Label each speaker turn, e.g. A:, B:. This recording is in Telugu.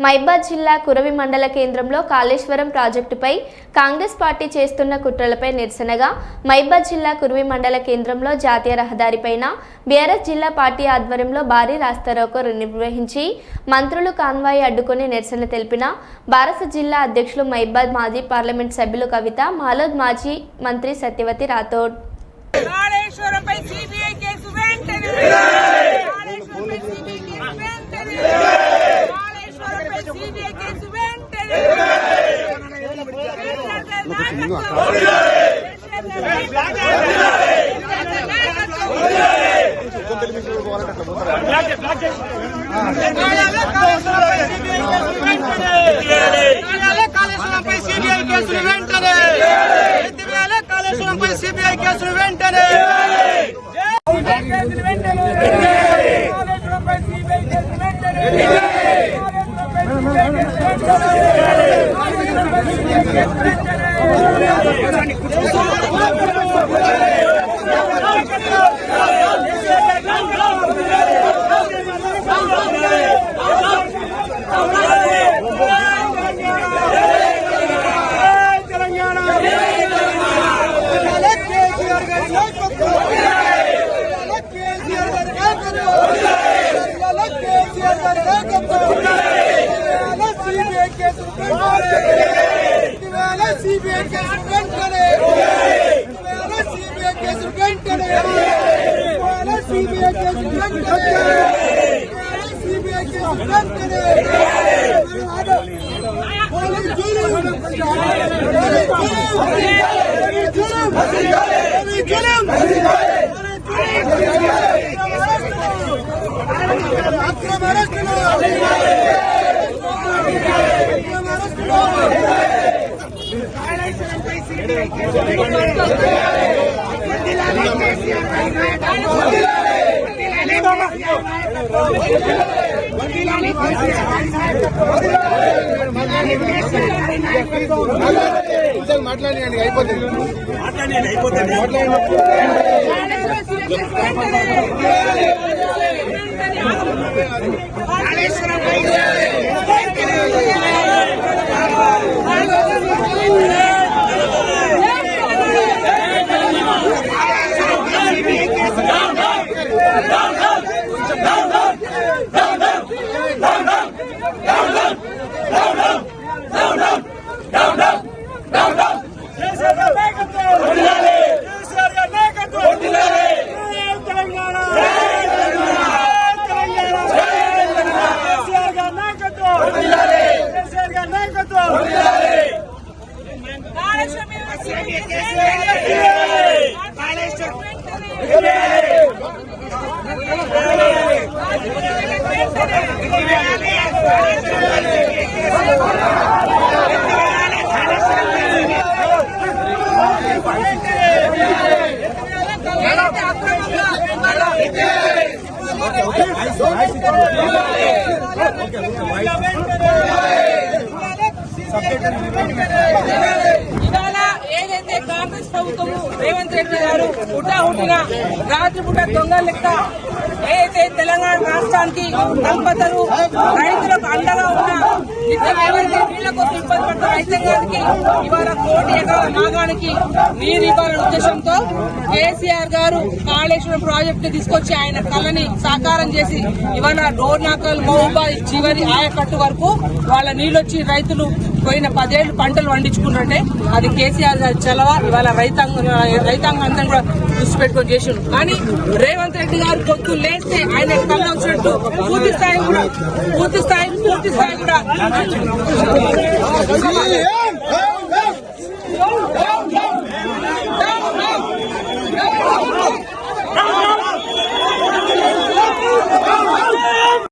A: మైబాద్ జిల్లా కురవి మండల కేంద్రంలో కాళేశ్వరం ప్రాజెక్టుపై కాంగ్రెస్ పార్టీ చేస్తున్న కుట్రలపై నిరసనగా మైబాద్ జిల్లా కురవి మండల కేంద్రంలో జాతీయ రహదారిపైన బీఆర్ఎస్ జిల్లా పార్టీ ఆధ్వర్యంలో భారీ రాస్తారోకో నిర్వహించి మంత్రులు కాన్వాయ్ అడ్డుకొని నిరసన తెలిపిన భారత జిల్లా అధ్యక్షులు మైబాద్ మాజీ పార్లమెంట్ సభ్యులు కవిత, మాలోద్ మాజీ మంత్రి సత్యవతి రాథోడ్.
B: ఏదైతే కాంగ్రెస్ ప్రభుత్వము రేవంత్ రెడ్డి గారు పుట్టాహుట్టిన రాత్రిపూట దొంగ లెక్క ఏదైతే తెలంగాణ రాష్ట్రానికి దంపతులు రైతులకు అండగా ఉన్న ఏవైతే నీళ్ల కోసం ఇబ్బంది పడుతున్న రైతాంగానికి ఇవాళ 1 కోటి ఎకరాల నాగానికి నీరు ఇవ్వాలనే ఉద్దేశంతో కేసీఆర్ గారు కాళేశ్వరం ప్రాజెక్టు తీసుకొచ్చి ఆయన కళని సాకారం చేసి ఇవాళ డోర్నాకల్ మహబూబాద్ చివరి ఆయకట్టు వరకు వాళ్ళ నీళ్ళొచ్చి రైతులు పోయిన 10 ఏళ్లు పంటలు పండించుకున్నట్టే అది కేసీఆర్ గారి చలవ. ఇవాళ రైతాంగం అంతా కూడా దృష్టి పెట్టుకొని చేసిండు. కానీ రేవంత్ రెడ్డి గారు పొద్దు లేస్తే ఆయన కళ్ళు వచ్చినట్టు పూర్తి స్థాయి కూడా